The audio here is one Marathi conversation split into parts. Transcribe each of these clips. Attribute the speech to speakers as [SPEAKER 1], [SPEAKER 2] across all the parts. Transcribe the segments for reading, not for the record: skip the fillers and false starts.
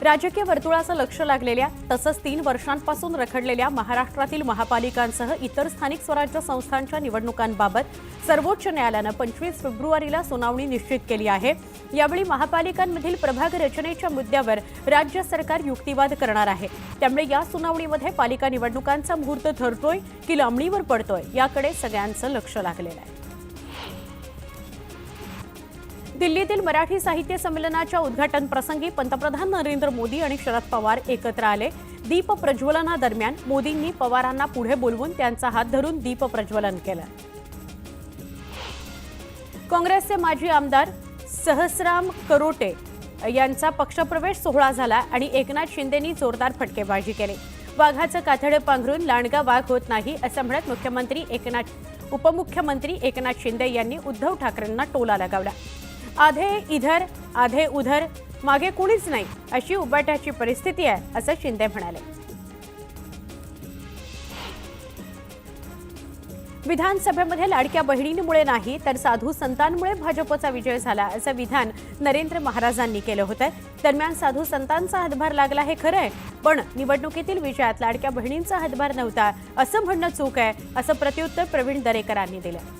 [SPEAKER 1] राजकीय वर्तुळाचं लक्ष लागलेल्या तसंच 3 वर्षांपासून रखडलेल्या महाराष्ट्रातील महापालिकांसह इतर स्थानिक स्वराज्य संस्थांच्या निवडणुकांबाबत सर्वोच्च न्यायालयानं 25 फेब्रुवारीला सुनावणी निश्चित केली आहे। यावेळी महापालिकांमधील प्रभाग रचनेच्या मुद्द्यावर राज्य सरकार युक्तिवाद करणार आहे। त्यामुळे या सुनावणीमध्ये पालिका निवडणुकांचा मुहूर्त ठरतोय की लांबणीवर पडतोय याकडे सगळ्यांचं लक्ष लागलेलं आहे। दिल्लीतील मराठी साहित्य संमेलनाच्या उद्घाटन प्रसंगी पंतप्रधान नरेंद्र मोदी आणि शरद पवार एकत्र आले। दीप प्रज्वलनादरम्यान मोदींनी पवारांना पुढे बोलवून त्यांचा हात धरून दीप प्रज्वलन केलं। काँग्रेसचे माजी आमदार सहस्राम करोटे यांचा पक्षप्रवेश सोहळा झाला आणि एकनाथ शिंदेंनी जोरदार फटकेबाजी केली। वाघाचं कातडं पांघरून लांडगा वाघ होत नाही असं म्हणत उपमुख्यमंत्री एकनाथ शिंदे यांनी उद्धव ठाकरेंना टोला लगावला। आधे इधर आधे उधर मागे कुणीच नाही अशी उबाट्याची परिस्थिती आहे असं शिंदे म्हणाले। विधानसभेमध्ये लाडक्या बहिणींमुळे नाही तर साधू संतांमुळे भाजपचा विजय झाला असं विधान नरेंद्र महाराजांनी केलं होतं। दरम्यान साधू संतांचा हातभार लागला हे खरं आहे, पण निवडणुकीतील विजयात लाडक्या बहिणींचा हातभार नव्हता असं म्हणणं चूक आहे असं प्रत्युत्तर प्रवीण दरेकरांनी दिलं।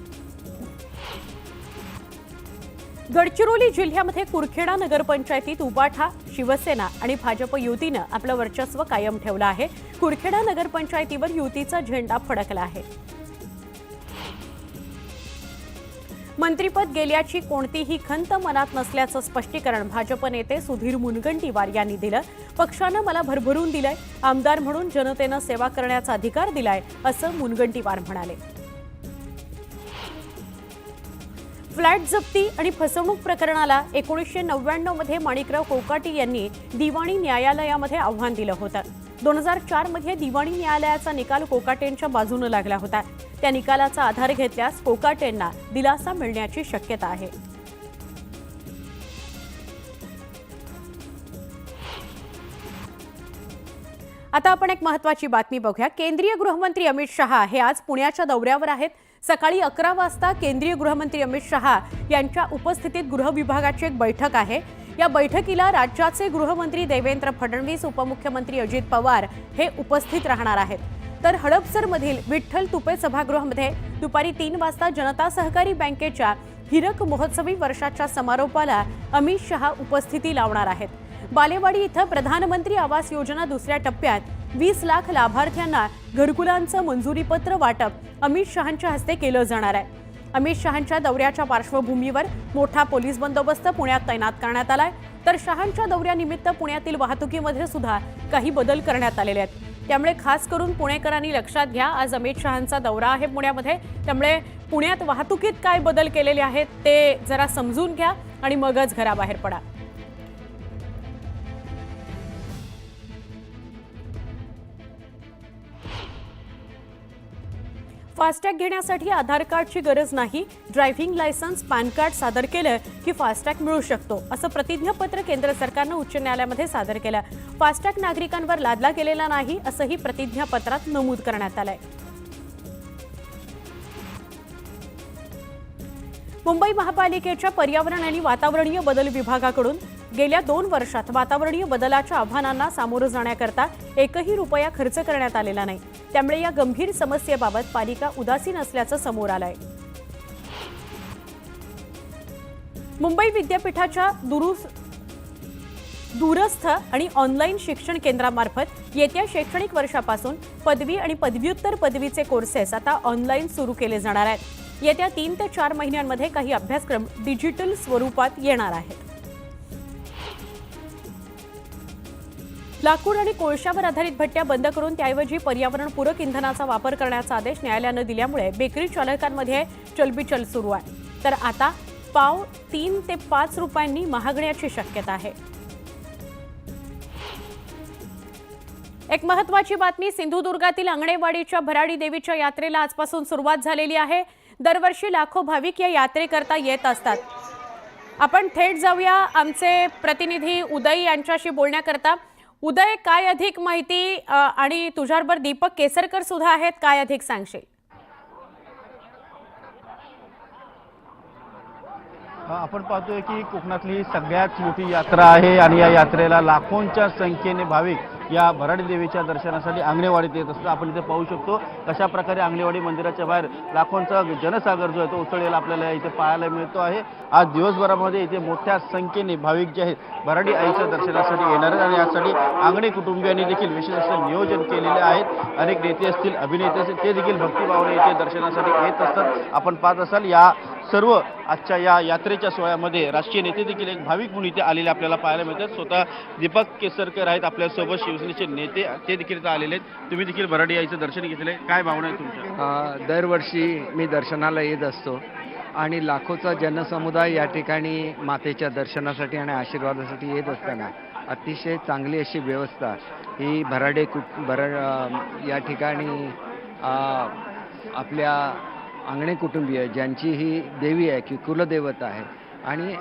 [SPEAKER 1] गडचिरोली जिल्ह्यामध्ये कुरखेडा नगरपंचायतीत उबाठा, शिवसेना आणि भाजप युतीनं आपलं वर्चस्व कायम ठेवलं आहे। कुरखेडा नगरपंचायतीवर युतीचा झेंडा फडकला आहे। मंत्रिपद गेल्याची कोणतीही खंत मनात नसल्याचं स्पष्टीकरण भाजप नेते सुधीर मुनगंटीवार यांनी दिलं। पक्षानं मला भरभरून दिलंय, आमदार म्हणून जनतेनं सेवा करण्याचा अधिकार दिलाय असं मुनगंटीवार म्हणाले। फ्लॅट जप्ती आणि फसवणूक प्रकरणाला 1999 मध्ये माणिकराव कोकाटे यांनी दिवाणी न्यायालयामध्ये आव्हान दिलं होतं। 2004 मध्ये दिवाणी न्यायालयाचा निकाल कोकाटेंच्या बाजूनं लागला होता। त्या निकालाचा आधार घेतल्यास कोकाटेंना दिलासा मिळण्याची शक्यता आहे। आता आपण एक महत्त्वाची बातमी बघूया। केंद्रीय गृहमंत्री अमित शहा हे आज पुण्याच्या दौऱ्यावर आहेत। सकाळी 11 वाजता केंद्रीय गृहमंत्री अमित शहा यांच्या उपस्थितीत गृह विभागाची एक बैठक आहे। या बैठकीला राज्याचे गृहमंत्री देवेंद्र फडणवीस, उपमुख्यमंत्री अजित पवार हे उपस्थित राहणार आहेत। तर हडपसरमधील विठ्ठल तुपे सभागृहामध्ये दुपारी 3 वाजता जनता सहकारी बँकेच्या हिरक महोत्सवी वर्षाच्या समारोपाला अमित शहा उपस्थिती लावणार आहेत। बालेवाडी इथं प्रधानमंत्री आवास योजना दुसऱ्या टप्प्यात 20 लाख लाभार्थ्यांना घरकुलांचं मंजुरीपत्र वाटप अमित शहांच्या हस्ते केलं जाणार आहे। अमित शहांच्या दौऱ्याच्या पार्श्वभूमीवर मोठा पोलीस बंदोबस्त पुण्यात तैनात करण्यात आलाय। तर शहांच्या दौऱ्यानिमित्त पुण्यातील वाहतुकीमध्ये सुद्धा काही बदल करण्यात आलेले आहेत। त्यामुळे खास करून पुणेकरांनी लक्षात घ्या, आज अमित शहांचा दौरा आहे पुण्यामध्ये, त्यामुळे पुण्यात वाहतुकीत काय बदल केलेले आहेत ते जरा समजून घ्या आणि मगच घराबाहेर पडा। फास्टॅग घेण्यासाठी आधार कार्डची गरज नाही, ड्रायव्हिंग लायसन्स, पॅन कार्ड सादर केलं की फास्टॅग मिळू शकतो असं प्रतिज्ञापत्र केंद्र सरकारनं उच्च न्यायालयामध्ये सादर केलं। फास्टॅग नागरिकांवर लादला गेलेला नाही असंही प्रतिज्ञापत्रात नमूद करण्यात आलंय। मुंबई महापालिकेच्या पर्यावरण आणि वातावरणीय बदल विभागाकडून गेल्या 2 वर्षात वातावरणीय बदलाच्या आव्हानांना सामोरं जाण्याकरता एकही रुपया खर्च करण्यात आलेला नाही। त्यामुळे या गंभीर समस्येबाबत पालिका उदासीन असल्याचं समोर आलंय। मुंबई विद्यापीठाच्या दूरस्थ आणि ऑनलाईन शिक्षण केंद्रामार्फत येत्या शैक्षणिक वर्षापासून पदवी आणि पदव्युत्तर पदवीचे कोर्सेस आता ऑनलाईन सुरू केले जाणार आहेत। येत्या 3 ते 4 महिन्यांमध्ये काही अभ्यासक्रम डिजिटल स्वरूपात येणार आहेत। लाकूड आणि कोळशावर आधारित भट्ट्या बंद करून त्याऐवजी पर्यावरणपूरक इंधनाचा वापर करण्याचा आदेश न्यायालयानं दिल्यामुळे बेकरी चालकांमध्ये चलबिचल सुरू आहे। तर आता पाव 3 ते 5 रुपयांनी महागण्याची शक्यता आहे। एक महत्त्वाची बातमी, सिंधुदुर्गातील अंगणेवाडीच्या भराडी देवीच्या यात्रेला आजपासून सुरुवात झालेली आहे। दरवर्षी लाखो भाविक या यात्रेकरता येत असतात। आपण थेट जाऊया आमचे प्रतिनिधी उदय यांच्याशी बोलण्याकरता। उदय, काय अधिक माहिती आणि तुझ्याबरोबर दीपक केसरकर सुद्धा आहेत, काय अधिक सांगशील?
[SPEAKER 2] आपण पाहतोय की कोकणातली सगळ्यात मोठी यात्रा आहे आणि या यात्रेला लाखोंच्या संख्येने भाविक या भराडी देवीच्या दर्शनासाठी आंगणेवाडीत येत असतात. आपण इथे पाहू शकतो कशा प्रकारे आंगणेवाडी मंदिराच्या बाहेर लाखोंचा जनसागर जो आहे तो उसळलेला आपल्याला इथे पाहायला मिळतो आहे. आज दिवसभरामध्ये इथे मोठ्या संख्येने भाविक जे आहेत भराडी आईच्या दर्शनासाठी येणार आहेत आणि यासाठी आंगणे कुटुंबियांनी देखील विशेष असं नियोजन केलेले आहेत. अनेक नेते असतील, अभिनेते असतील, ते देखील भक्तिभावाने इथे दर्शनासाठी येत असतात. आपण पाहत असाल या सर्व आजच्या या यात्रेच्या सोहळ्यामध्ये राष्ट्रीय नेते देखील एक भाविक म्हणून इथे आलेले आपल्याला पाहायला मिळतात. स्वतः दीपक केसरकर आहेत आपल्यासोबत, शिवसेनेचे नेते ते देखील इथे आलेले आहेत. तुम्ही देखील भराडी आईचं दर्शन घेतले, काय भावना आहे तुमच्या?
[SPEAKER 3] दरवर्षी मी दर्शनाला येत असतो आणि लाखोचा जनसमुदाय या ठिकाणी मातेच्या दर्शनासाठी आणि आशीर्वादासाठी येत असताना अतिशय चांगली अशी व्यवस्था ही या ठिकाणी आपल्या आंगणे कुटुंबीय ज्यांची ही देवी आहे की कुलदेवता आहे आणि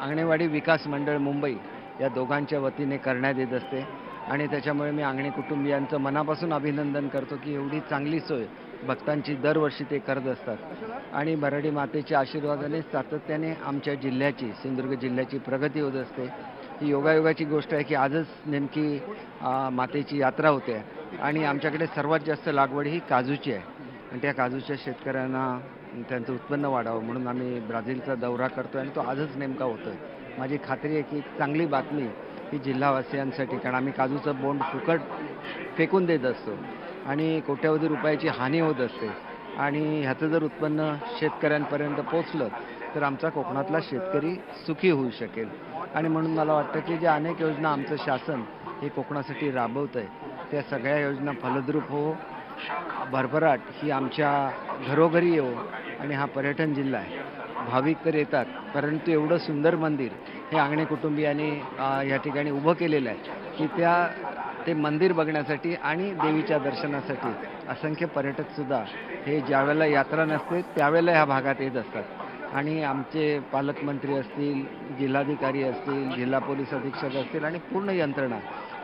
[SPEAKER 3] आंगणेवाडी विकास मंडळ मुंबई या दोघांच्या वतीने करण्यात येत असते आणि त्याच्यामुळे मी आंगणे कुटुंबियांचं मनापासून अभिनंदन करतो की एवढी चांगली सोय भक्तांची दरवर्षी ते करत असतात आणि भराडी मातेच्या आशीर्वादाने सातत्याने आमच्या जिल्ह्याची, सिंधुदुर्ग जिल्ह्याची प्रगती होत असते. ही योगायोगाची गोष्ट आहे की आजच नेमकी मातेची यात्रा होते आणि आमच्याकडे सर्वात जास्त लागवड ही काजूची आहे आणि त्या काजूच्या शेतकऱ्यांना त्यांचं उत्पन्न वाढावं म्हणून आम्ही ब्राझीलचा दौरा करतो आणि तो आजच नेमका होतो आहे. माझी खात्री आहे की चांगली बातमी ही जिल्हावासियांसाठी, कारण आम्ही काजूचं बोंड फुकट फेकून देत असतो आणि कोट्यवधी रुपयाची हानी होत असते आणि ह्याचं जर उत्पन्न शेतकऱ्यांपर्यंत पोचलं तर आमचा कोकणातला शेतकरी सुखी होऊ शकेल. आणि म्हणून मला वाटतं की ज्या अनेक योजना आमचं शासन हे कोकणासाठी राबवतं आहे त्या सगळ्या योजना फलद्रूप हो, भरभराट ही आमच्या घरोघरी येऊ आणि हा पर्यटन जिल्हा आहे. भाविक तर येतात परंतु एवढं सुंदर मंदिर हे आंगणे कुटुंबियांनी या ठिकाणी उभं केलेलं आहे की ते मंदिर बघण्यासाठी आणि देवीच्या दर्शनासाठी असंख्य पर्यटकसुद्धा हे ज्यावेळेला यात्रा नसते त्यावेळेला ह्या भागात येत असतात आणि आमचे पालकमंत्री असतील, जिल्हाधिकारी असतील, जिल्हा पोलीस अधीक्षक असतील आणि पूर्ण यंत्रणा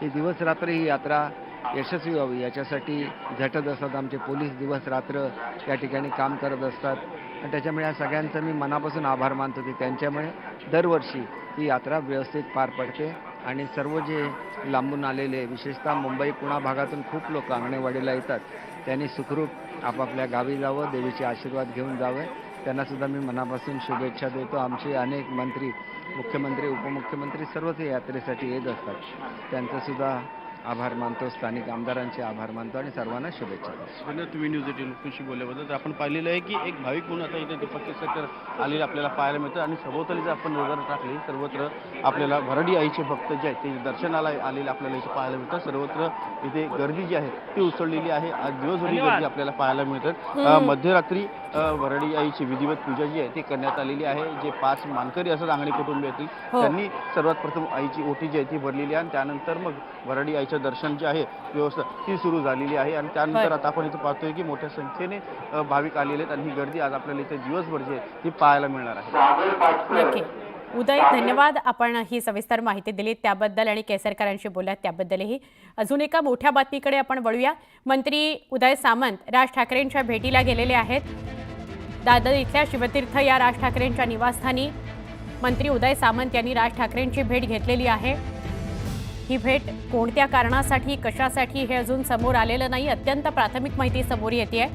[SPEAKER 3] ही दिवस रात्र ही यात्रा यशस्वी व्हावी याच्यासाठी झटत असतात. आमचे पोलीस दिवस रात्र या ठिकाणी काम करत असतात आणि त्याच्यामुळे या सगळ्यांचं मी मनापासून आभार मानतो की त्यांच्यामुळे दरवर्षी ही यात्रा व्यवस्थित पार पडते आणि सर्व जे लांबून आलेले, विशेषतः मुंबई पुणा भागातून खूप लोक आंगणेवाडीला येतात, त्यांनी सुखरूप आपापल्या गावी जावं, देवीचे आशीर्वाद घेऊन जावं, त्यांनासुद्धा मी मनापासून शुभेच्छा देतो. आमचे अनेक मंत्री, मुख्यमंत्री, उपमुख्यमंत्री सर्वच या यात्रेसाठी येत असतात, त्यांचंसुद्धा आभार मानतो, स्थानिक आमदारांचे आभार मानतो आणि सर्वांना शुभेच्छा देतो.
[SPEAKER 2] तुम्ही न्यूज 18 बोलल्याबद्दल तर आपण पाहिलेलं आहे की एक भाविक म्हणून आता इथे दीपक केसरकर आलेले आपल्याला पाहायला मिळतं आणि सभोवताली जर आपण नजर टाकली सर्वत्र आपल्याला भराडी आईचे भक्त जे आहेत ते दर्शनाला आलेले आपल्याला इथे पाहायला मिळतात. सर्वत्र इथे गर्दी जी आहे ती उसळलेली आहे. आज दिवसभर गर्दी आपल्याला पाहायला मिळतात. मध्यरात्री भराडी आईची विधिवत पूजा जी आहे ती करण्यात आलेली आहे. जे 5 मानकरी असतात आंगणे कुटुंबीय येतील त्यांनी सर्वात प्रथम आईची ओटी जी आहे ती भरलेली आहे आणि त्यानंतर मग भराडी आईचं दर्शन जे आहे व्यवस्था ती सुरू झालेली आहे आणि त्यानंतर आता आपण इथे पाहतोय की मोठ्या संख्येने भाविक आलेले आहेत आणि ही गर्दी आज आपल्याला इथे दिवसभर जी आहे ती पाहायला मिळणार आहे.
[SPEAKER 1] नक्की उदय, धन्यवाद. आपण ही सविस्तर माहिती दिली त्याबद्दल आणि केसरकरांशी बोललात त्याबद्दलही. अजून एका मोठ्या बातमीकडे आपण वळूया. मंत्री उदय सामंत राज ठाकरेंच्या भेटीला गेलेले आहेत. दादर इथल्या शिवतीर्थ या राज ठाकरेंच्या निवासस्थानी मंत्री उदय सामंत यांनी राज ठाकरेंची भेट घेतलेली आहे. ही भेट कोणत्या कारणासाठी, कशासाठी हे अजून समोर आलेलं नाही. अत्यंत प्राथमिक माहिती समोर येते.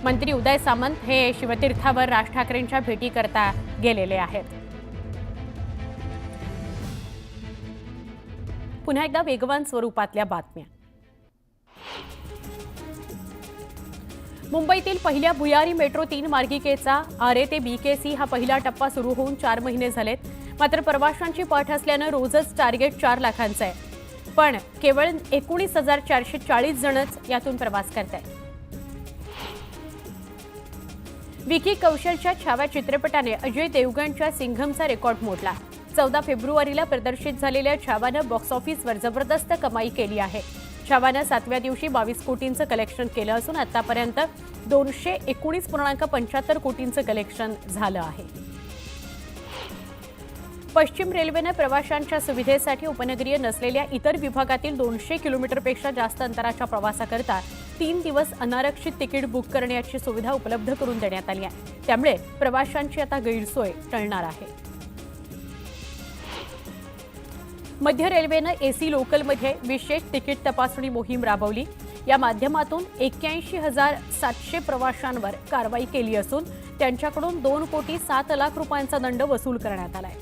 [SPEAKER 1] मंत्री उदय सामंत हे शिवतीर्थावर राज ठाकरेंच्या भेटीकरता गेलेले आहेत. पुन्हा एकदा वेगवान स्वरूपातल्या बातम्या. मुंबईतील पहिल्या भुयारी मेट्रो 3 मार्गिकेचा आरे ते BKC हा पहिला टप्पा सुरू होऊन 4 महिने झालेत. मात्र प्रवाशांची पट असल्यानं रोजच टार्गेट 4 लाखांचं आहे, पण केवळ 19,440 जणच यातून प्रवास करतायत. विकी कौशलच्या छावा चित्रपटाने अजय देवगणच्या सिंघमचा रेकॉर्ड मोडला. 14 फेब्रुवारीला प्रदर्शित झालेल्या छावानं बॉक्स ऑफिसवर जबरदस्त कमाई केली आहे. छावानं 7व्या दिवशी 22 कोटींचं कलेक्शन केलं असून आतापर्यंत 219.75 कोटींचं कलेक्शन झालं आहे. पश्चिम रेल्वेने प्रवाशांच्या सुविधेसाठी उपनगरीय नसलेल्या इतर विभागातील 200 किलोमीटरपेक्षा जास्त अंतराच्या प्रवासाकरता 3 दिवस अनारक्षित तिकीट बुक करण्याची सुविधा उपलब्ध करून देण्यात आली आहे. त्यामुळे प्रवाशांची आता गैरसोय टळणार आहे. मध्य रेल्वेनं एसी लोकलमध्ये विशेष तिकीट तपासणी मोहीम राबवली. या माध्यमातून 81,700 प्रवाशांवर कारवाई केली असून त्यांच्याकडून 2,07,00,000 रुपयांचा दंड वसूल करण्यात आलाय.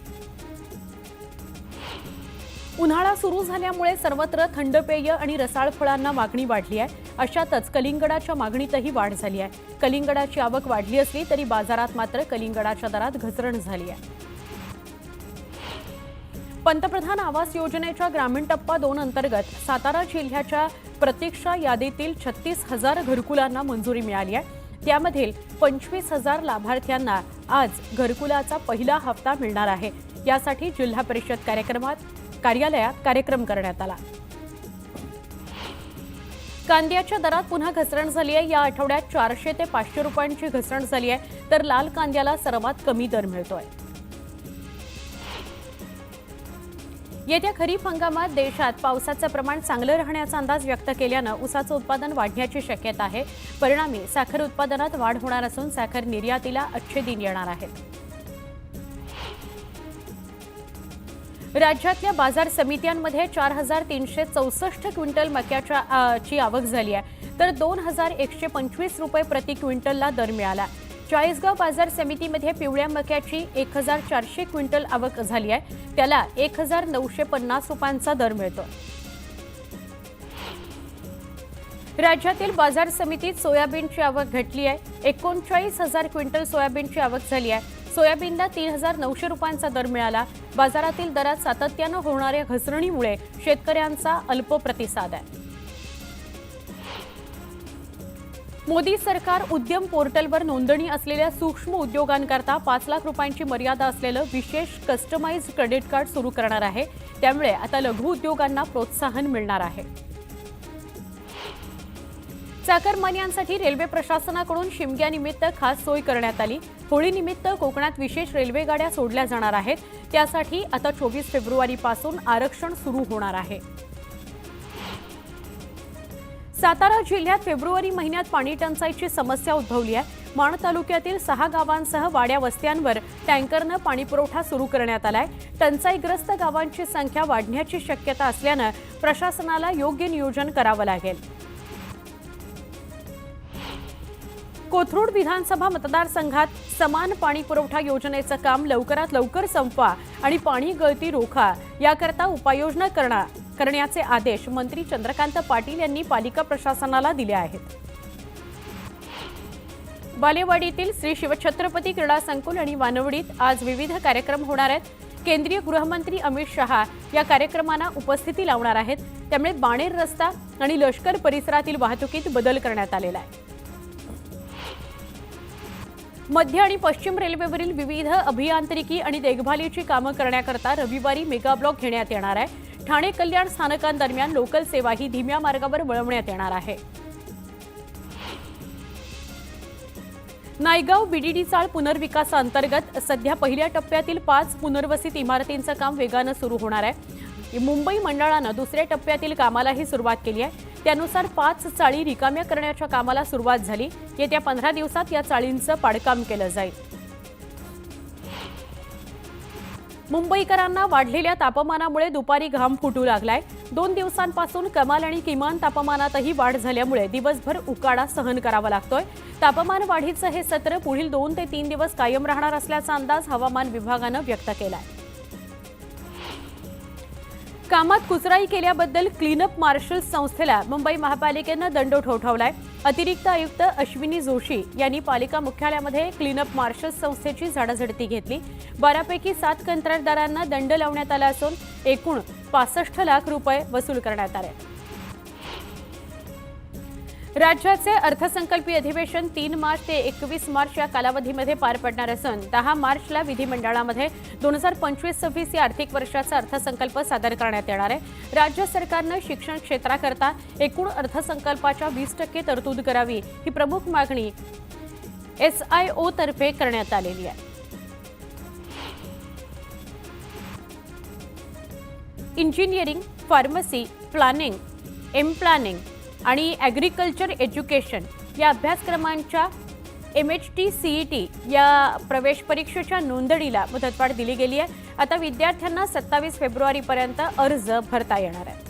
[SPEAKER 1] उन्हाळा सुरू झाल्यामुळे सर्वत्र थंड पेय आणि रसाळ फळांना मागणी वाढली आहे. अशातच कलिंगडाच्या मागणीतही वाढ झाली आहे. कलिंगडाची आवक वाढली असली तरी बाजारात मात्र कलिंगडाच्या दरात घसरण झाली आहे. पंतप्रधान आवास योजनेच्या ग्रामीण टप्पा 2 अंतर्गत सातारा जिल्ह्याच्या प्रतीक्षा यादीतील 36,000 घरकुलांना मंजुरी मिळाली आहे. त्यामधील 25,000 लाभार्थ्यांना आज घरकुलाचा पहिला हप्ता मिळणार आहे. यासाठी जिल्हा परिषद कार्यालयात कार्यक्रम करण्यात आला. कांद्याच्या दरात पुन्हा घसरण झाली आहे. या आठवड्यात 400 ते 500 रुपयांची घसरण झाली आहे, तर लाल कांद्याला सर्वात कमी दर मिळतोय. येत्या खरीप हंगामात देशात पावसाचं प्रमाण चांगलं राहण्याचा अंदाज व्यक्त केल्यानं ऊसाचं उत्पादन वाढण्याची शक्यता आहे. परिणामी साखर उत्पादनात वाढ होणार असून साखर निर्यातीला अच्छे दिन येणार आहेत. राज्यातल्या बाजार समित्यांमध्ये 4,364 क्विंटल मक्याची आवक झाली आहे, तर 2,125 रुपये प्रति क्विंटलला दर मिळाला. चाळीसगाव बाजार समितीमध्ये पिवळ्या मक्याची 1,400 क्विंटल आवक झाली आहे. त्याला 1,950 रुपयांचा दर मिळतो. राज्यातील बाजार समितीत सोयाबीनची आवक घटली आहे. 39,000 क्विंटल सोयाबीनची आवक झाली आहे. सोयाबीनला 3,900 रुपयांचा दर मिळाला. बाजारातील दरात सातत्यानं होणाऱ्या घसरणीमुळे शेतकऱ्यांचा अल्प प्रतिसाद आहे. मोदी सरकार उद्यम पोर्टलवर नोंदणी असलेल्या सूक्ष्म उद्योगांकरता 5 लाख रुपयांची मर्यादा असलेलं विशेष कस्टमाइज्ड क्रेडिट कार्ड सुरू करणार आहे. त्यामुळे आता लघु उद्योगांना प्रोत्साहन मिळणार आहे. चाकरमान्यांसाठी रेल्वे प्रशासनाकडून शिमग्यानिमित्त खास सोय करण्यात आली. होळीनिमित्त कोकणात विशेष रेल्वे गाड्या सोडल्या जाणार आहेत. त्यासाठी आता 24 फेब्रुवारीपासून आरक्षण सुरू होणार आहे. सातारा जिल्ह्यात फेब्रुवारी महिन्यात पाणी टंचाईची समस्या उद्भवली आहे. माण तालुक्यातील 6 गावांसह वाड्या वस्त्यांवर टँकरनं पाणीपुरवठा सुरू करण्यात आलाय. टंचाईग्रस्त गावांची संख्या वाढण्याची शक्यता असल्यानं प्रशासनाला योग्य नियोजन करावं लागेल. कोथरूड विधानसभा मतदारसंघात समान पाणी पुरवठा योजनेचं काम लवकरात लवकर संपवा आणि पाणी गळती रोखा याकरता उपाययोजना करण्याचे आदेश मंत्री चंद्रकांत पाटील यांनी पालिका प्रशासनाला दिले आहेत. बालेवाडीतील श्री शिवछत्रपती क्रीडा संकुल आणि वानवडीत आज विविध कार्यक्रम होणार आहेत. केंद्रीय गृहमंत्री अमित शहा या कार्यक्रमांना उपस्थिती लावणार आहेत. त्यामुळे बाणेर रस्ता आणि लष्कर परिसरातील वाहतुकीत बदल करण्यात आलेला आहे. मध्य आणि पश्चिम रेल्वेवरील विविध अभियांत्रिकी आणि देखभालीची कामं करण्याकरता रविवारी मेगा ब्लॉक घेण्यात येणार आहे. ठाणे कल्याण स्थानकांदरम्यान लोकल सेवाही धीम्या मार्गावर वळवण्यात येणार आहे. नायगाव बीडीडी चाळ पुनर्विकासाअंतर्गत सध्या पहिल्या टप्प्यातील 5 पुनर्वसित इमारतींचं काम वेगानं सुरू होणार आहे. मुंबई मंडळानं दुसऱ्या टप्प्यातील कामालाही सुरुवात केली आहे. त्यानुसार 5 चाळी रिकाम्या करण्याच्या कामाला सुरुवात झाली. येत्या 15 दिवसात या चाळींचं पाडकाम केलं जाईल. मुंबईकरांना वाढलेल्या तापमानामुळे दुपारी घाम फुटू लागलाय. 2 दिवसांपासून कमाल आणि किमान तापमानातही वाढ झाल्यामुळे दिवसभर उकाडा सहन करावा लागतोय. तापमान वाढीचं हे सत्र पुढील 2 ते 3 दिवस कायम राहणार असल्याचा अंदाज हवामान विभागानं व्यक्त केलाय. कामात कुचराई केल्याबद्दल क्लीनअप मार्शल्स संस्थेला मुंबई महापालिकेनं दंड ठोठावलाय. अतिरिक्त आयुक्त अश्विनी जोशी यांनी पालिका मुख्यालयामध्ये क्लीनअप मार्शल्स संस्थेची झाडाझडती घेतली. 12 पैकी 7 कंत्राटदारांना दंड लावण्यात आला असून एकूण 65 लाख रुपये वसूल करण्यात आले. राज्याचे अर्थसंकल्पीय अधिवेशन 3 मार्च ते 21 मार्च या कालावधीमध्ये पार पडणार असून 10 मार्चला विधिमंडळामध्ये 2025-26 या आर्थिक वर्षाचा अर्थसंकल्प सादर करण्यात येणार आहे. राज्य सरकारनं शिक्षण क्षेत्राकरता एकूण अर्थसंकल्पाच्या 20% तरतूद करावी ही प्रमुख मागणी SIO तर्फे करण्यात आलेली आहे. इंजिनिअरिंग, फार्मसी, प्लॅनिंग, प्लॅनिंग आणि ॲग्रिकल्चर एज्युकेशन या अभ्यासक्रमांच्या MHT CET या प्रवेश परीक्षेच्या नोंदणीला मुदतवाढ दिली गेली आहे. आता विद्यार्थ्यांना 27 फेब्रुवारीपर्यंत अर्ज भरता येणार आहे.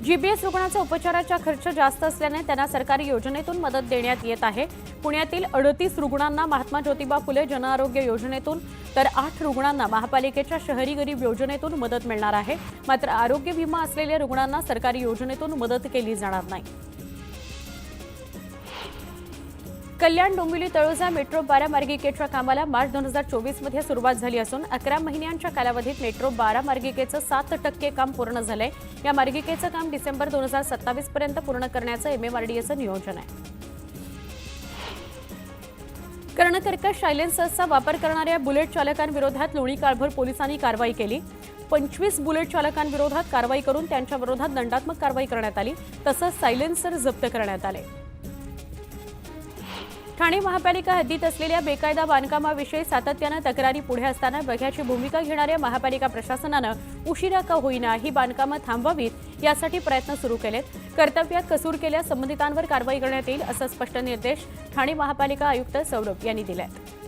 [SPEAKER 1] GBS रुग्णाचा उपचाराचा खर्च जास्त असल्याने त्यांना सरकारी योजनेतून मदत देण्यात येत आहे. पुण्यातील 38 रुग्णांना महात्मा ज्योतिबा फुले जनआरोग्य योजनेतून तर 8 रुग्णांना महापालिकेच्या शहरी गरीब योजनेतून मदत मिळणार आहे. मात्र आरोग्य विमा असलेल्या रुग्णांना सरकारी योजनेतून मदत केली जाणार नाही. कल्याण डोंबिवली तळोजा मेट्रो 12 मार्गिकेच्या कामाला मार्च 2024 मध्ये सुरुवात झाली असून 11 महिन्यांच्या कालावधीत मेट्रो 12 मार्गिकेचं 7% काम पूर्ण झालंय. या मार्गिकेचं काम डिसेंबर 2027 पर्यंत पूर्ण करण्याचं MMRDAचं नियोजन आहे. कर्णकर्कश सायलेन्सर्सचा वापर करणाऱ्या बुलेट चालकांविरोधात लोणी काळभोर पोलिसांनी कारवाई केली. 25 बुलेट चालकांविरोधात कारवाई करून त्यांच्या विरोधात दंडात्मक कारवाई करण्यात आली. तसंच सायलेन्सर जप्त करण्यात आले. ठाणे महापालिका हद्दीत असलेल्या बेकायदा बांधकामाविषयी सातत्यानं तक्रारी पुढे असताना बघ्याची भूमिका घेणाऱ्या महापालिका प्रशासनानं उशिरा का होईना ही बांधकामं थांबवावीत यासाठी प्रयत्न सुरू केलेत. कर्तव्यात कसूर केल्यास संबंधितांवर कारवाई करण्यात येईल असं स्पष्ट निर्देश ठाणे महापालिका आयुक्त सौरभ यांनी दिले आहेत.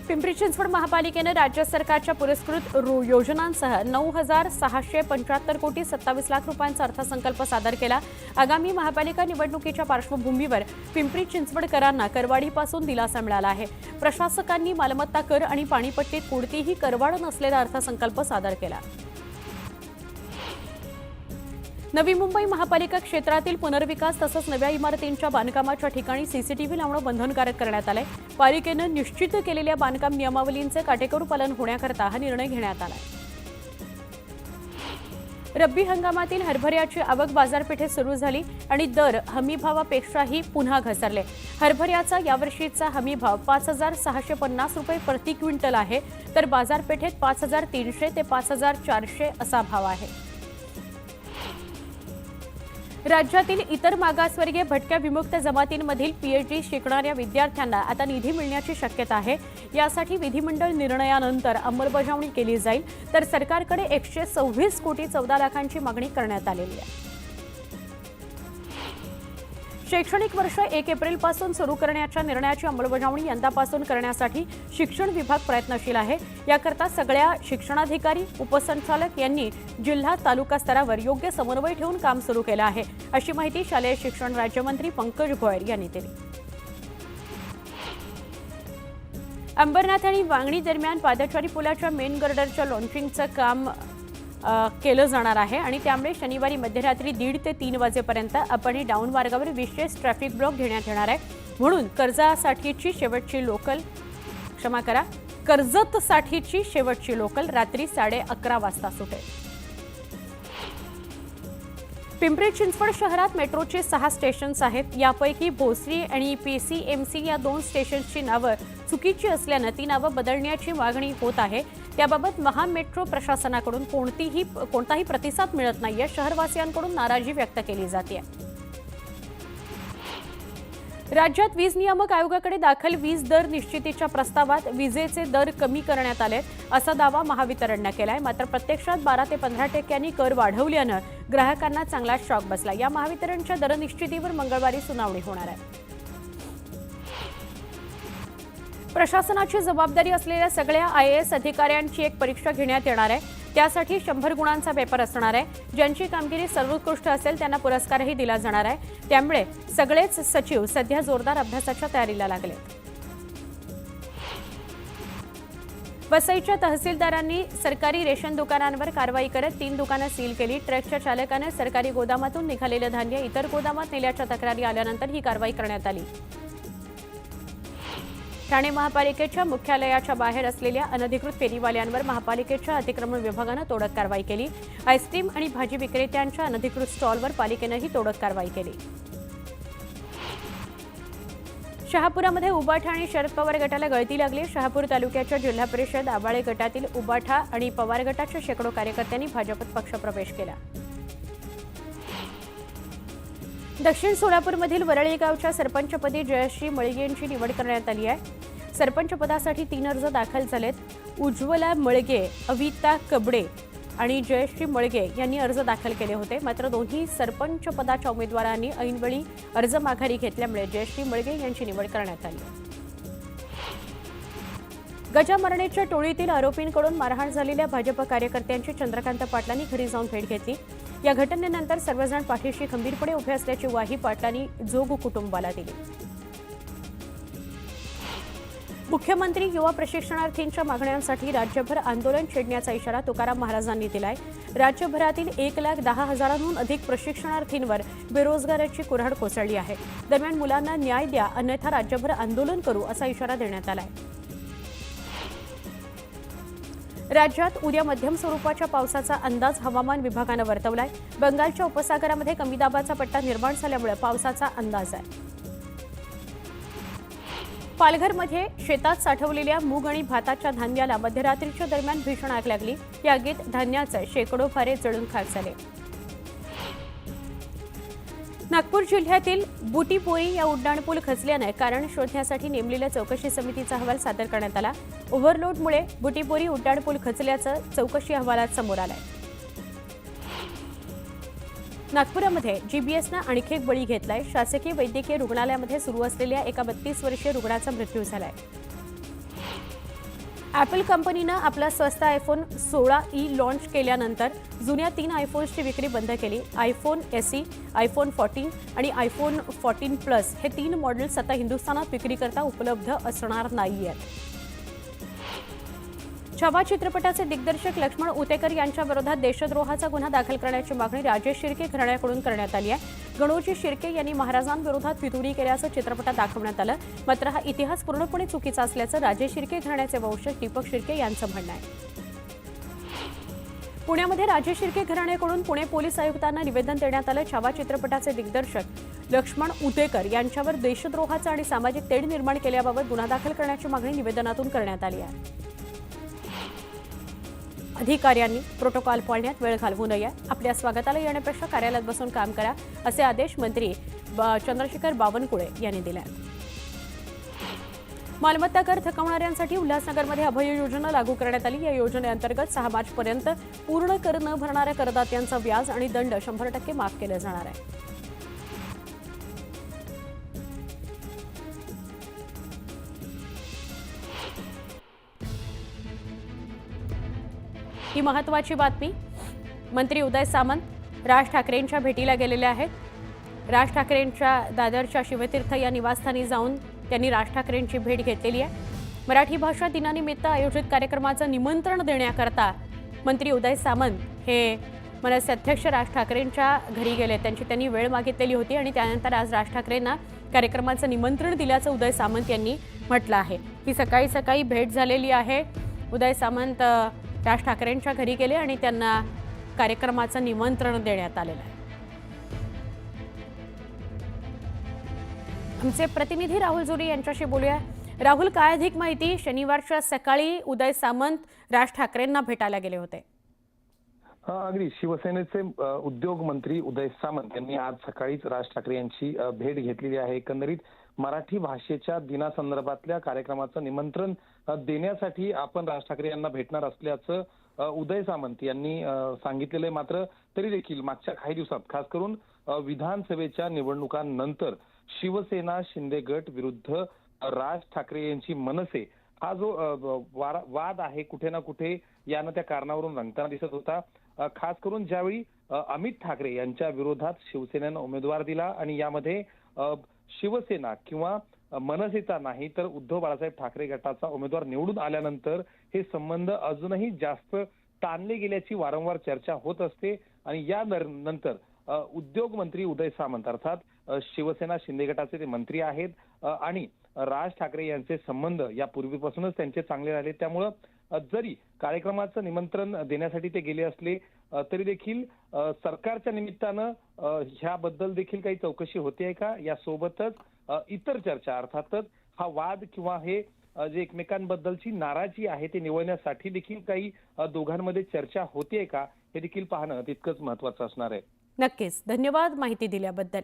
[SPEAKER 1] पिंपरी चिंचवड महापालिकेनं राज्य सरकारच्या पुरस्कृत योजनांसह 9,675 कोटी 27 लाख रुपयांचा अर्थसंकल्प सादर केला. आगामी महापालिका निवडणुकीच्या पार्श्वभूमीवर पिंपरी चिंचवडकरांना करवाढीपासून दिलासा मिळाला आहे. प्रशासकांनी मालमत्ता कर आणि पाणीपट्टीत कोणतीही करवाढ नसलेला अर्थसंकल्प सादर केला. नवी मुंबई महापालिका क्षेत्रातील पुनर्विकास तसंच नव्या इमारतींच्या बांधकामाच्या ठिकाणी CCTV लावणं बंधनकारक करण्यात आलंय. पालिकेनं निश्चित केलेल्या बांधकाम नियमावलींचे काटेकोर पालन होण्याकरता हा निर्णय घेण्यात आलाय. रब्बी हंगामातील हरभऱ्याची आवक बाजारपेठेत सुरू झाली आणि दर हमीभावापेक्षाही पुन्हा घसरले. हरभऱ्याचा यावर्षीचा हमीभाव 5,650 रुपये प्रति क्विंटल आहे, तर बाजारपेठेत 5,300 ते 5,400 असा भाव आहे. राज्यातील इतर मागासवर्गीय भटक्या विमुक्त जमातींमधील PhD शिकणाऱ्या विद्यार्थ्यांना आता निधी मिळण्याची शक्यता आहे. यासाठी विधिमंडळ निर्णयानंतर अंमलबजावणी केली जाईल. तर सरकारकडे 126 कोटी 14 लाखांची मागणी करण्यात आलेली आहे. शैक्षणिक वर्ष 1 एप्रिलपासून सुरू करण्याच्या निर्णयाची अंमलबजावणी यंदापासून करण्यासाठी शिक्षण विभाग प्रयत्नशील आहे. याकरता सगळ्या शिक्षणाधिकारी उपसंचालक यांनी जिल्हा तालुका स्तरावर योग्य समन्वय ठेवून काम सुरू केलं आहे, अशी माहिती शालेय शिक्षण राज्यमंत्री पंकज भोयर यांनी दिली. अंबरनाथ आणि वांगणी दरम्यान पादचारी पुलाच्या मेन गर्डरच्या लॉन्चिंगचं काम केलं जाणार आहे आणि त्यामुळे शनिवारी मध्यरात्री 1:30 ते 3 वाजेपर्यंत अप आणि डाऊन मार्गावर विशेष ट्रॅफिक ब्लॉक घेण्यात येणार आहे. म्हणून कर्जतसाठीची शेवटची लोकल रात्री 11:30 वाजता सुटेल. पिंपरी चिंचवड शहरात मेट्रोचे 6 स्टेशन्स आहेत. यापैकी भोसरी आणि PCMC या 2 स्टेशन्सची नावं चुकीची असल्यानं ती नावं बदलण्याची मागणी होत आहे. त्याबाबत महामेट्रो प्रशासनाकडून कोणताही प्रतिसाद मिळत नाहीये. शहरवासियांकडून नाराजी व्यक्त केली जाते. राज्यात वीज नियामक आयोगाकडे दाखल वीज दर निश्चितीच्या प्रस्तावात विजेचे दर कमी करण्यात आले असा दावा महावितरणनं केलाय. मात्र प्रत्यक्षात 12 ते 15% कर वाढवल्यानं ग्राहकांना चांगला शॉक बसला. या महावितरणच्या दर निश्चितीवर मंगळवारी सुनावणी होणार आहे. प्रशासनाची जबाबदारी असलेल्या सगळ्या IAS अधिकाऱ्यांची एक परीक्षा घेण्यात येणार आहे. त्यासाठी 100 गुणांचा पेपर असणार आहे. ज्यांची कामगिरी सर्वोत्कृष्ट असेल त्यांना पुरस्कारही दिला जाणार आहे. त्यामुळे सगळेच सचिव सध्या जोरदार अभ्यासाच्या तयारीला लागलेत. वसईच्या तहसीलदारांनी सरकारी रेशन दुकानांवर कारवाई करत 3 दुकानं सील केली. ट्रकच्या चालकाने सरकारी गोदामातून निघालेलं धान्य इतर गोदामात नेल्याच्या तक्रारी आल्यानंतर ही कारवाई करण्यात आली. ठाणे महापालिकेच्या मुख्यालयाच्या बाहेर असलेल्या अनधिकृत फेरीवाल्यांवर महापालिकेच्या अतिक्रमण विभागानं तोडक कारवाई केली. आईस्क्रीम आणि भाजी विक्रेत्यांच्या अनधिकृत स्टॉलवर पालिकेनंही तोडक कारवाई केली. शहापुरामध्ये उबाठा आणि शरद पवार गटाला गळती लागली. शहापूर तालुक्याच्या जिल्हा परिषद आबाळे गटातील उबाठा आणि पवार गटाच्या शेकडो कार्यकर्त्यांनी भाजपत पक्षप्रवेश केला. दक्षिण सोलापूरमधील वरळी गावच्या सरपंचपदी जयश्री मळगे यांची निवड करण्यात आली आहे. सरपंचपदासाठी 3 अर्ज दाखल झालेत. उज्ज्वला मळगे, अविता कबडे, आणि जयश्री मळगे यांनी अर्ज दाखल केले होते. मात्र दोन्ही सरपंच पदाच्या उमेदवारांनी ऐनवेळी अर्ज माघारी घेतल्यामुळे जयश्री मळगे यांची निवड करण्यात आली. गजामरणेच्या टोळीतील आरोपींकडून मारहाण झालेल्या भाजप कार्यकर्त्यांची चंद्रकांत पाटलांनी घरी जाऊन भेट घेतली. या घटनेनंतर सर्वजण पाठीशी खंबीरपणे उभे असल्याची ग्वाही पाटलांनी जोग कुटुंबाला दिली. मुख्यमंत्री युवा प्रशिक्षणार्थींच्या मागण्यांसाठी राज्यभर आंदोलन छेडण्याचा इशारा तुकाराम महाराजांनी दिलाय. राज्यभरातील 1,10,000हून अधिक प्रशिक्षणार्थींवर बेरोजगाराची कुऱ्हाड कोसळली आहे. दरम्यान मुलांना न्याय द्या अन्यथा राज्यभर आंदोलन करू असा इशारा देण्यात आलाय. राज्यात उद्या मध्यम स्वरूपाच्या पावसाचा अंदाज हवामान विभागानं वर्तवलाय. बंगालच्या उपसागरामध्ये कमी दाबाचा पट्टा निर्माण झाल्यामुळे पावसाचा अंदाज आहे. पालघरमध्ये शेतात साठवलेल्या मूग आणि भाताच्या धान्याला मध्यरात्रीच्या दरम्यान भीषण आग लागली. या आगीत धान्याचे शेकडो भारे जळून खाक झाले. नागपूर जिल्ह्यातील बुटीपोरी या उड्डाणपूल खचल्याने कारण शोधण्यासाठी नेमलेल्या चौकशी समितीचा अहवाल सादर करण्यात आला. ओव्हरलोडमुळे बुटीपोरी उड्डाणपूल खचल्याचं चौकशी अहवालात समोर आलंय. नागपुरामध्ये जीबीएसनं आणखी एक बळी घेतलाय. शासकीय वैद्यकीय रुग्णालयामध्ये सुरू असलेल्या एका 32 वर्षीय रुग्णाचा मृत्यू झालाय. ॲपल कंपनीनं आपला स्वस्त आयफोन 16e लॉन्च केल्यानंतर जुन्या 3 आयफोन्सची विक्री बंद केली. आयफोन SE, आयफोन 14 आणि आयफोन 14 प्लस हे 3 मॉडेल्स आता हिंदुस्थानात विक्रीकरता उपलब्ध असणार नाहीयेत. छावा चित्रपटाचे दिग्दर्शक लक्ष्मण उतेकर यांच्या विरोधात देशद्रोहाचा गुन्हा दाखल करण्याची मागणी राजेश शिर्के घराण्याकडून करण्यात आली आहे. गणोजी शिर्के यांनी महाराजांविरोधात फितुरी केल्याचं चित्रपटात दाखवण्यात आलं. मात्र हा इतिहास पूर्णपणे चुकीचा असल्याचं राजेश शिर्के घराण्याचे वंशज दीपक शिर्के यांचं म्हणणं आहे. पुण्यामध्ये राजेश शिर्के घराण्याकडून पुणे पोलीस आयुक्तांना निवेदन देण्यात आलं. छावा चित्रपटाचे दिग्दर्शक लक्ष्मण उतेकर यांच्यावर देशद्रोहाचा आणि सामाजिक तेढ निर्माण केल्याबाबत गुन्हा दाखल करण्याची मागणी निवेदनातून करण्यात आली आहे. अधिकाऱ्यांनी प्रोटोकॉल पाळण्यात वेळ घालवू नये. आपल्या स्वागताला येण्यापेक्षा कार्यालयात बसून काम करा असे आदेश मंत्री चंद्रशेखर बावनकुळे यांनी दिले. मालमत्ता कर थकवणाऱ्यांसाठी उल्हासनगरमध्ये अभय योजना लागू करण्यात आली. या योजनेअंतर्गत 6 मार्चपर्यंत पूर्ण कर न भरणाऱ्या करदात्यांचा व्याज आणि दंड 100% माफ केले जाणार आहे. ही महत्त्वाची बातमी. मंत्री उदय सामंत राज ठाकरेंच्या भेटीला गेलेले आहेत. राज ठाकरेंच्या दादरच्या शिवतीर्थ या निवासस्थानी जाऊन त्यांनी राज ठाकरेंची भेट घेतलेली आहे. मराठी भाषा दिनानिमित्त आयोजित कार्यक्रमाचं निमंत्रण देण्याकरता मंत्री उदय सामंत हे मनसे अध्यक्ष राज ठाकरेंच्या घरी गेले. त्यांनी वेळ मागितलेली होती आणि त्यानंतर आज राज ठाकरेंना कार्यक्रमाचं निमंत्रण दिल्याचं उदय सामंत यांनी म्हटलं आहे. ही सकाळी भेट झालेली आहे. उदय सामंत राज ठाकरेंच्या घरी गेले आणि त्यांना कार्यक्रमाचं निमंत्रण देण्यात आलेलं आहे. आमचे प्रतिनिधी राहुल जोरी यांच्याशी बोलूया. राहुल, काय अधिक माहिती? शनिवारच्या सकाळी उदय सामंत राज ठाकरेंना भेटायला गेले होते.
[SPEAKER 4] अगदी शिवसेनेचे उद्योग मंत्री उदय सामंत यांनी आज सकाळीच राज ठाकरे यांची भेट घेतलेली आहे. एकंदरीत मराठी भाषेच्या दिनासंदर्भातल्या कार्यक्रमाचं निमंत्रण देण्यासाठी आपण राज ठाकरे यांना भेटणार असल्याचं उदय सामंत यांनी सांगितलेलं आहे. मात्र तरी देखील मागच्या काही दिवसात खास करून विधानसभेच्या निवडणुकांनंतर शिवसेना शिंदे गट विरुद्ध राज ठाकरे यांची मनसे हा जो वाद आहे कुठे ना कुठे यानं त्या कारणावरून रंगताना दिसत होता. खास करून ज्यावेळी अमित ठाकरे यांच्या विरोधात शिवसेनेनं उमेदवार दिला आणि यामध्ये शिवसेना किंवा मनसेचा नाही तर उद्धव बाळासाहेब ठाकरे गटाचा उमेदवार निवडून आल्यानंतर हे संबंध अजूनही जास्त ताणले गेल्याची वारंवार चर्चा होत असते. आणि या नंतर उद्योग मंत्री उदय सामंत अर्थात शिवसेना शिंदे गटाचे ते मंत्री आहेत आणि राज ठाकरे यांचे संबंध या पूर्वीपासूनच त्यांचे चांगले राहिले. त्यामुळं जरी कार्यक्रमाचं निमंत्रण देण्यासाठी ते गेले असले तरी देखील सरकारच्या निमित्तानं ह्याबद्दल देखील काही चौकशी होते आहे का, यासोबतच इतर चर्चा अर्थातच हा वाद किंवा हे जे एकमेकांबद्दलची नाराजी आहे ते निवळण्यासाठी देखील काही दोघांमध्ये चर्चा होते का हे देखील पाहणं तितकंच महत्वाचं असणार आहे.
[SPEAKER 1] नक्कीच, धन्यवाद माहिती दिल्याबद्दल.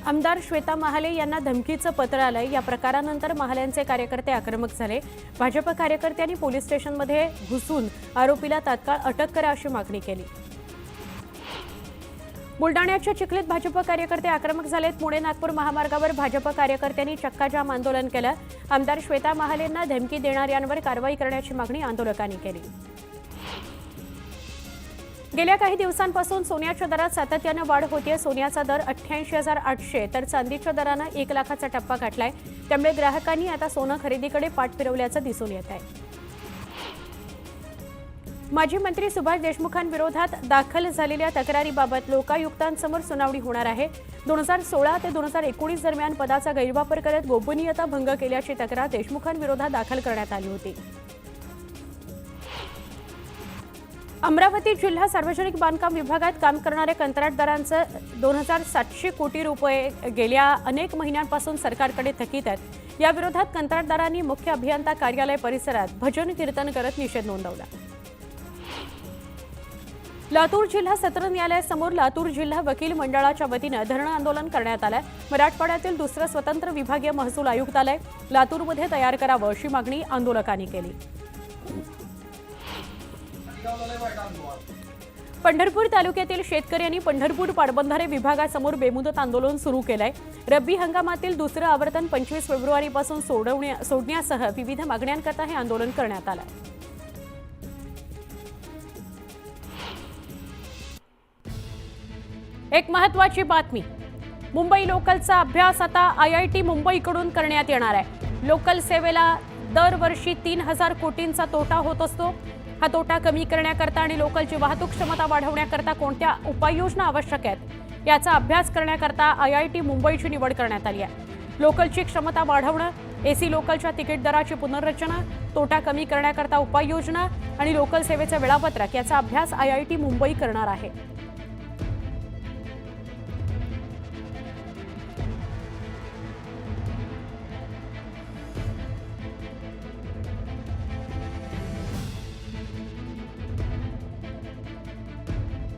[SPEAKER 1] आमदार श्वेता महाले यांना धमकीचं पत्र आलंय। या प्रकारानंतर महालेंचे कार्यकर्ते आक्रमक झाले। भाजप कार्यकर्त्यांनी पोलीस स्टेशनमध्ये घुसून आरोपीला तात्काळ अटक करा अशी मागणी केली। बुलडाण्याच्या चिखलीत भाजप कार्यकर्ते आक्रमक झालेत। पुणे नागपूर महामार्गावर भाजप कार्यकर्त्यांनी चक्काजाम आंदोलन केलं। आमदार श्वेता महालेंना धमकी देणाऱ्यांवर कारवाई करण्याची मागणी आंदोलकांनी केली। गेल्या काही दिवसांपासून सोन्याच्या दरात सातत्यानं वाढ होतीये। सोन्याचा दर 88,800 तर चांदीच्या दरानं 1 लाखाचा टप्पा गाठलाय। त्यामुळे ग्राहकांनी आता सोनं खरेदीकडे पाठ फिरवल्याचं दिसून येत आहे। माजी मंत्री सुभाष देशमुखांविरोधात दाखल झालेल्या तक्रारीबाबत लोकायुक्तांसमोर सुनावणी होणार आहे। 2016 ते 2019 दरम्यान पदाचा गैरवापर करत गोपनीयता भंग केल्याची तक्रार देशमुखांविरोधात दाखल करण्यात आली होती। अमरावती जिल्हा सार्वजनिक बांधकाम विभागात काम करणाऱ्या कंत्राटदारांचं 2,700 कोटी रुपये गेल्या अनेक महिन्यांपासून सरकारकडे थकीत आहेत। या विरोधात कंत्राटदारांनी मुख्य अभियंता कार्यालय परिसरात भजन कीर्तन करत निषेध नोंदवला। लातूर जिल्हा सत्र न्यायालयासमोर लातूर जिल्हा वकील मंडळाच्या वतीनं धरणं आंदोलन करण्यात आलं। मराठवाड्यातील दुसरं स्वतंत्र विभागीय महसूल आयुक्तालय लातूरमध्ये तयार करावं अशी मागणी आंदोलकांनी केली। पंढरपूर तालुक्यातील शेतकऱ्यांनी पंढरपूर पाटबंधारे विभागासमोर बेमुदत आंदोलन सुरू केलंय। रब्बी हंगामातील दुसरं आवर्तन 25 फेब्रुवारीपासून सोडण्यासह विविध मागण्यांकरता हे आंदोलन करण्यात आलं। एक महत्त्वाची बातमी, मुंबई लोकलचा अभ्यास आता IIT मुंबईकडून करण्यात येणार आहे। लोकल सेवेला दरवर्षी 3,000 कोटींचा तोटा होत असतो। हा तोटा कमी करण्याकरता आणि लोकलची वाहतूक क्षमता वाढवण्याकरता कोणत्या उपाययोजना आवश्यक आहेत याचा अभ्यास करण्याकरता IIT मुंबईची निवड करण्यात आली आहे। लोकलची क्षमता वाढवणं, AC लोकलच्या तिकीट दराची पुनर्रचना, तोटा कमी करण्याकरता उपाययोजना आणि लोकल सेवेचे वेळापत्रक याचा अभ्यास IIT मुंबई करणार आहे।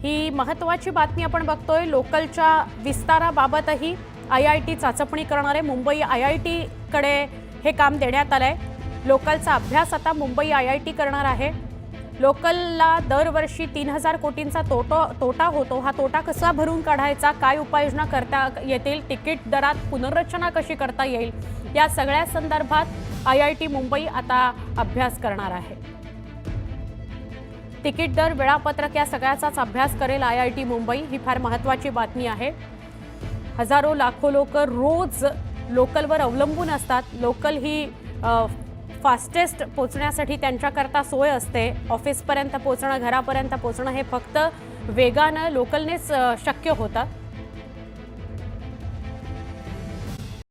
[SPEAKER 1] ही महत्त्वाची बातमी आपण बघतोय। लोकलच्या विस्ताराबाबतही IIT चाचपणी करणार आहे। मुंबई IIT कडे हे काम देण्यात आलंय। लोकलचा अभ्यास आता मुंबई IIT करणार आहे। लोकलला दरवर्षी 3,000 कोटींचा तोटा होतो। हा तोटा कसा भरून काढायचा, काय उपाययोजना करता येतील, तिकीट दरात पुनर्रचना कशी करता येईल, या सगळ्या संदर्भात IIT मुंबई आता अभ्यास करणार आहे। तिकीट दर, वेळापत्रक या सगळ्याचाच अभ्यास करेल IIT मुंबई। ही फार महत्त्वाची बातमी आहे। हजारो लाखो लोक रोज लोकलवर अवलंबून असतात। लोकल ही फास्टेस्ट पोहोचण्यासाठी त्यांच्याकरता सोय असते। ऑफिसपर्यंत पोहोचणं, घरापर्यंत पोहोचणं हे फक्त वेगानं लोकलनेच शक्य होतं।